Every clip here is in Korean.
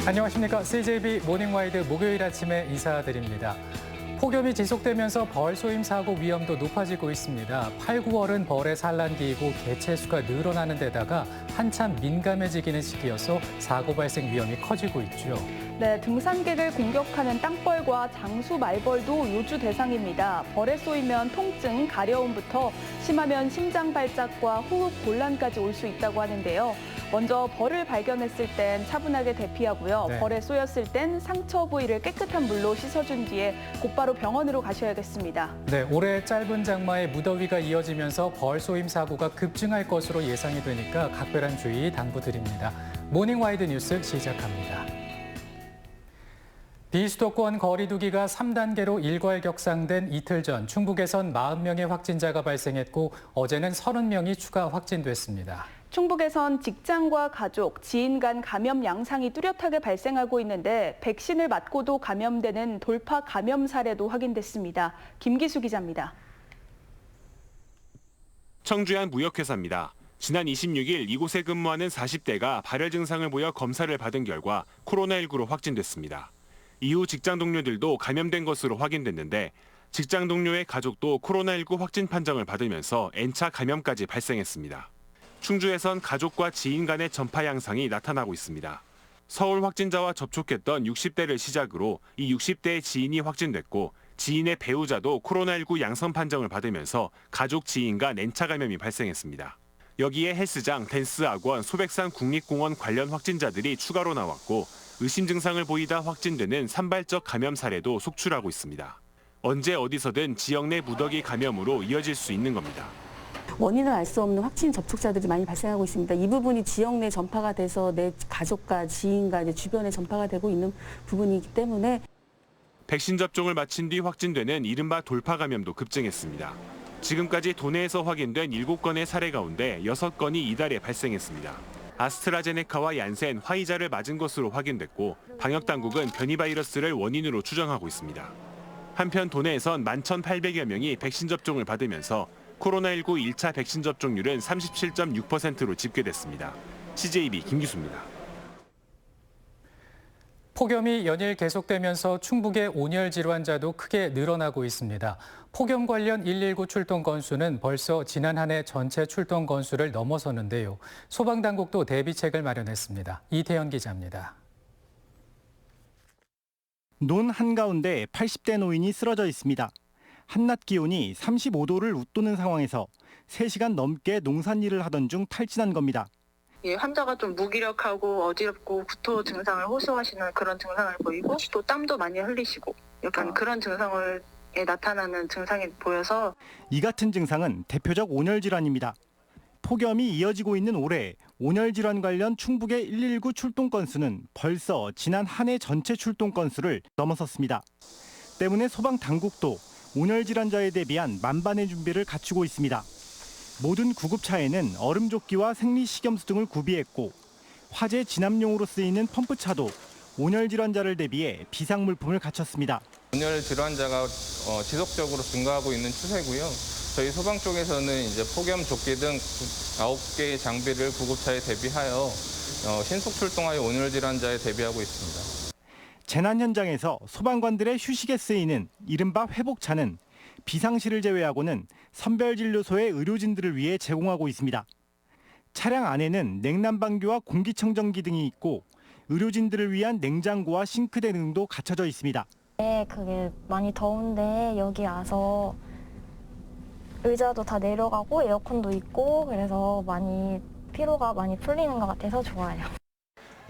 안녕하십니까. CJB 모닝와이드 목요일 아침에 인사드립니다. 폭염이 지속되면서 벌 쏘임 사고 위험도 높아지고 있습니다. 8, 9월은 벌의 산란기이고 개체수가 늘어나는 데다가 한참 민감해지기는 시기여서 사고 발생 위험이 커지고 있죠. 네, 등산객을 공격하는 땅벌과 장수 말벌도 요주 대상입니다. 벌에 쏘이면 통증, 가려움부터 심하면 심장 발작과 호흡 곤란까지 올 수 있다고 하는데요. 먼저 벌을 발견했을 땐 차분하게 대피하고요. 네. 벌에 쏘였을 땐 상처 부위를 깨끗한 물로 씻어준 뒤에 곧바로 병원으로 가셔야겠습니다. 네, 올해 짧은 장마에 무더위가 이어지면서 벌 쏘임 사고가 급증할 것으로 예상이 되니까 각별한 주의 당부드립니다. 모닝와이드 뉴스 시작합니다. 비수도권 거리두기가 3단계로 일괄격상된 이틀 전 충북에선 40명의 확진자가 발생했고 어제는 30명이 추가 확진됐습니다. 충북에선 직장과 가족, 지인 간 감염 양상이 뚜렷하게 발생하고 있는데 백신을 맞고도 감염되는 돌파 감염 사례도 확인됐습니다. 김기수 기자입니다. 청주의 한 무역회사입니다. 지난 26일 이곳에 근무하는 40대가 발열 증상을 보여 검사를 받은 결과 코로나19로 확진됐습니다. 이후 직장 동료들도 감염된 것으로 확인됐는데 직장 동료의 가족도 코로나19 확진 판정을 받으면서 N차 감염까지 발생했습니다. 충주에선 가족과 지인 간의 전파 양상이 나타나고 있습니다. 서울 확진자와 접촉했던 60대를 시작으로 이 60대의 지인이 확진됐고 지인의 배우자도 코로나19 양성 판정을 받으면서 가족 지인 간 N차 감염이 발생했습니다. 여기에 헬스장, 댄스 학원, 소백산 국립공원 관련 확진자들이 추가로 나왔고 의심 증상을 보이다 확진되는 산발적 감염 사례도 속출하고 있습니다. 언제 어디서든 지역 내 무더기 감염으로 이어질 수 있는 겁니다. 원인을 알 수 없는 확진 접촉자들이 많이 발생하고 있습니다. 이 부분이 지역 내 전파가 돼서 내 가족과 지인과 이제 주변에 전파가 되고 있는 부분이기 때문에 백신 접종을 마친 뒤 확진되는 이른바 돌파 감염도 급증했습니다. 지금까지 도내에서 확인된 7건의 사례 가운데 6건이 이달에 발생했습니다. 아스트라제네카와 얀센, 화이자를 맞은 것으로 확인됐고 방역당국은 변이 바이러스를 원인으로 추정하고 있습니다. 한편 도내에선 11,800여 명이 백신 접종을 받으면서 코로나19 1차 백신 접종률은 37.6%로 집계됐습니다. CJB 김기수입니다. 폭염이 연일 계속되면서 충북의 온열 질환자도 크게 늘어나고 있습니다. 폭염 관련 119 출동 건수는 벌써 지난 한 해 전체 출동 건수를 넘어섰는데요. 소방당국도 대비책을 마련했습니다. 이태현 기자입니다. 논 한가운데 80대 노인이 쓰러져 있습니다. 한낮 기온이 35도를 웃도는 상황에서 3시간 넘게 농산일을 하던 중 탈진한 겁니다. 환자가 좀 무기력하고 어지럽고 구토 증상을 호소하시는 그런 증상을 보이고 또 땀도 많이 흘리시고 약간 그런 증상을 나타나는 증상이 보여서 이 같은 증상은 대표적 온열 질환입니다. 폭염이 이어지고 있는 올해 온열 질환 관련 충북의 119 출동 건수는 벌써 지난 한 해 전체 출동 건수를 넘어섰습니다. 때문에 소방 당국도 온열 질환자에 대비한 만반의 준비를 갖추고 있습니다. 모든 구급차에는 얼음조끼와 생리식염수 등을 구비했고 화재 진압용으로 쓰이는 펌프차도 온열 질환자를 대비해 비상물품을 갖췄습니다. 온열 질환자가 지속적으로 증가하고 있는 추세고요. 저희 소방 쪽에서는 이제 폭염 조끼 등 9개의 장비를 구급차에 대비하여 신속 출동하여 온열 질환자에 대비하고 있습니다. 재난 현장에서 소방관들의 휴식에 쓰이는 이른바 회복차는 비상실을 제외하고는 선별진료소의 의료진들을 위해 제공하고 있습니다. 차량 안에는 냉난방기와 공기청정기 등이 있고 의료진들을 위한 냉장고와 싱크대 등도 갖춰져 있습니다. 네, 그게 많이 더운데 여기 와서 의자도 다 내려가고 에어컨도 있고 그래서 피로가 많이 풀리는 것 같아서 좋아요.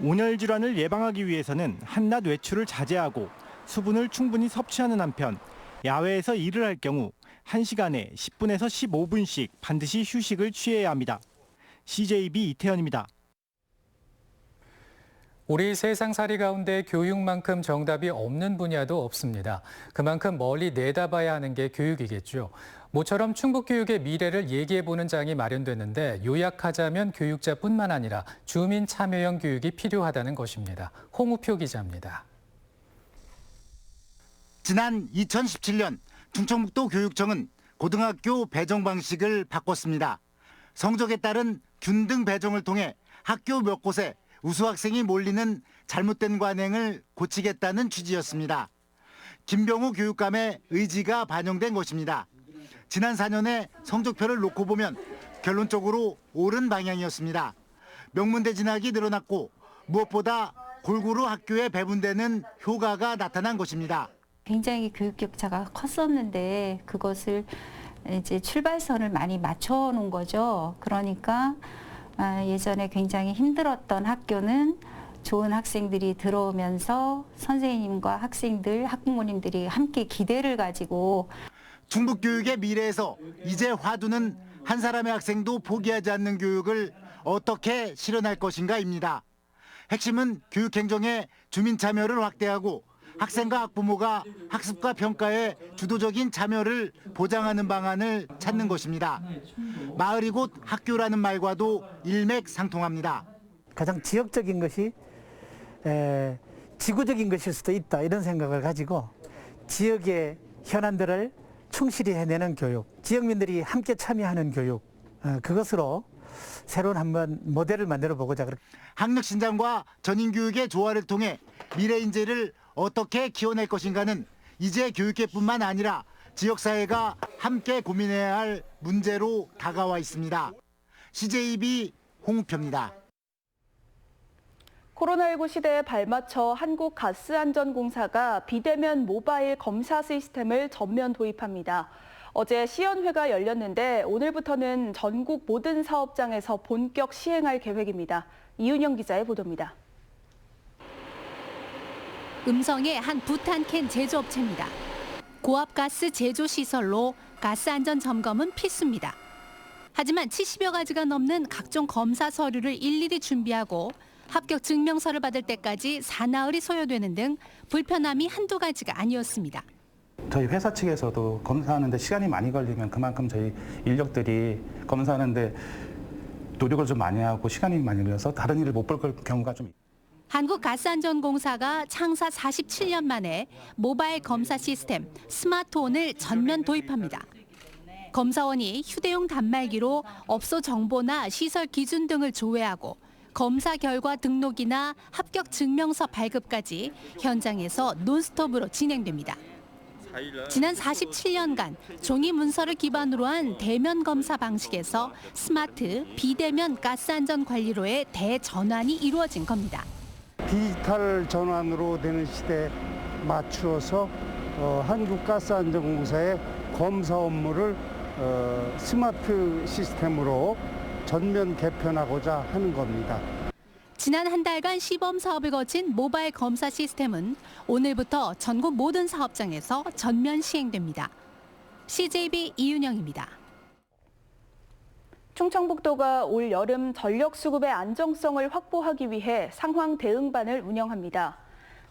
온열 질환을 예방하기 위해서는 한낮 외출을 자제하고 수분을 충분히 섭취하는 한편 야외에서 일을 할 경우 1시간에 10분에서 15분씩 반드시 휴식을 취해야 합니다. CJB 이태현입니다. 우리 세상살이 가운데 교육만큼 정답이 없는 분야도 없습니다. 그만큼 멀리 내다봐야 하는 게 교육이겠죠. 모처럼 충북 교육의 미래를 얘기해보는 장이 마련됐는데 요약하자면 교육자뿐만 아니라 주민 참여형 교육이 필요하다는 것입니다. 홍우표 기자입니다. 지난 2017년 충청북도 교육청은 고등학교 배정 방식을 바꿨습니다. 성적에 따른 균등 배정을 통해 학교 몇 곳에 우수 학생이 몰리는 잘못된 관행을 고치겠다는 취지였습니다. 김병우 교육감의 의지가 반영된 것입니다. 지난 4년의 성적표를 놓고 보면 결론적으로 옳은 방향이었습니다. 명문대 진학이 늘어났고 무엇보다 골고루 학교에 배분되는 효과가 나타난 것입니다. 굉장히 교육 격차가 컸었는데 그것을 이제 출발선을 많이 맞춰 놓은 거죠. 그러니까 예전에 굉장히 힘들었던 학교는 좋은 학생들이 들어오면서 선생님과 학생들, 학부모님들이 함께 기대를 가지고 충북교육의 미래에서 이제 화두는 한 사람의 학생도 포기하지 않는 교육을 어떻게 실현할 것인가입니다. 핵심은 교육행정의 주민 참여를 확대하고 학생과 학부모가 학습과 평가에 주도적인 참여를 보장하는 방안을 찾는 것입니다. 마을이 곧 학교라는 말과도 일맥상통합니다. 가장 지역적인 것이 지구적인 것일 수도 있다 이런 생각을 가지고 지역의 현안들을 충실히 해내는 교육, 지역민들이 함께 참여하는 교육, 그것으로 새로운 한번 모델을 만들어 보고자. 학력신장과 전인교육의 조화를 통해 미래 인재를 어떻게 키워낼 것인가는 이제 교육계뿐만 아니라 지역사회가 함께 고민해야 할 문제로 다가와 있습니다. CJB 홍우표입니다. 코로나19 시대에 발맞춰 한국가스안전공사가 비대면 모바일 검사 시스템을 전면 도입합니다. 어제 시연회가 열렸는데 오늘부터는 전국 모든 사업장에서 본격 시행할 계획입니다. 이윤영 기자의 보도입니다. 음성의 한 부탄캔 제조업체입니다. 고압가스 제조시설로 가스 안전 점검은 필수입니다. 하지만 70여 가지가 넘는 각종 검사 서류를 일일이 준비하고 합격 증명서를 받을 때까지 사나흘이 소요되는 등 불편함이 한두 가지가 아니었습니다. 저희 회사 측에서도 검사하는데 시간이 많이 걸리면 그만큼 저희 인력들이 검사하는데 노력을 좀 많이 하고 시간이 많이 걸려서 다른 일을 못 볼 경우가 좀 있습니다. 한국가스안전공사가 창사 47년 만에 모바일 검사 시스템 스마트온을 전면 도입합니다. 검사원이 휴대용 단말기로 업소 정보나 시설 기준 등을 조회하고 검사 결과 등록이나 합격 증명서 발급까지 현장에서 논스톱으로 진행됩니다. 지난 47년간 종이 문서를 기반으로 한 대면 검사 방식에서 스마트 비대면 가스안전 관리로의 대전환이 이루어진 겁니다. 디지털 전환으로 되는 시대에 맞추어서 한국가스안전공사의 검사 업무를 스마트 시스템으로 전면 개편하고자 하는 겁니다. 지난 한 달간 시범 사업을 거친 모바일 검사 시스템은 오늘부터 전국 모든 사업장에서 전면 시행됩니다. CJB 이윤영입니다. 충청북도가 올 여름 전력 수급의 안정성을 확보하기 위해 상황 대응반을 운영합니다.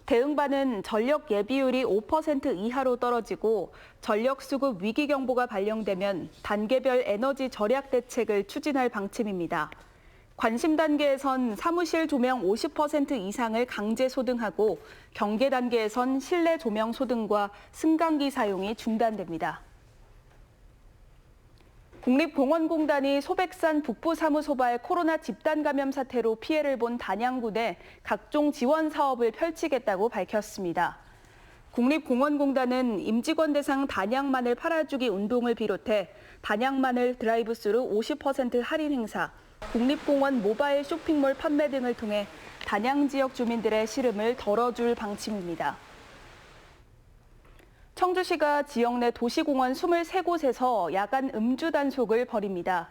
대응반은 전력 예비율이 5% 이하로 떨어지고 전력 수급 위기 경보가 발령되면 단계별 에너지 절약 대책을 추진할 방침입니다. 관심 단계에선 사무실 조명 50% 이상을 강제 소등하고 경계 단계에선 실내 조명 소등과 승강기 사용이 중단됩니다. 국립공원공단이 소백산 북부사무소발 코로나 집단 감염 사태로 피해를 본 단양군에 각종 지원 사업을 펼치겠다고 밝혔습니다. 국립공원공단은 임직원 대상 단양마늘 팔아주기 운동을 비롯해 단양마늘 드라이브스루 50% 할인 행사, 국립공원 모바일 쇼핑몰 판매 등을 통해 단양 지역 주민들의 시름을 덜어줄 방침입니다. 청주시가 지역 내 도시공원 23곳에서 야간 음주 단속을 벌입니다.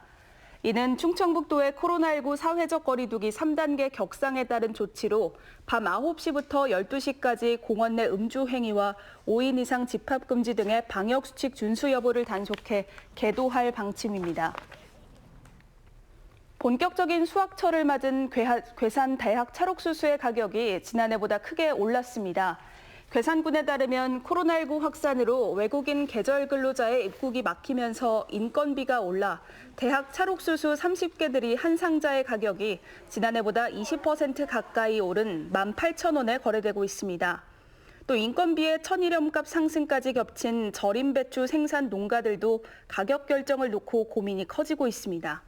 이는 충청북도의 코로나19 사회적 거리두기 3단계 격상에 따른 조치로 밤 9시부터 12시까지 공원 내 음주 행위와 5인 이상 집합 금지 등의 방역수칙 준수 여부를 단속해 계도할 방침입니다. 본격적인 수학철을 맞은 괴산 대학 찰옥수수의 가격이 지난해보다 크게 올랐습니다. 괴산군에 따르면 코로나19 확산으로 외국인 계절 근로자의 입국이 막히면서 인건비가 올라 대학 찰옥수수 30개들이 한 상자의 가격이 지난해보다 20% 가까이 오른 18,000원에 거래되고 있습니다. 또 인건비의 천일염값 상승까지 겹친 절임 배추 생산 농가들도 가격 결정을 놓고 고민이 커지고 있습니다.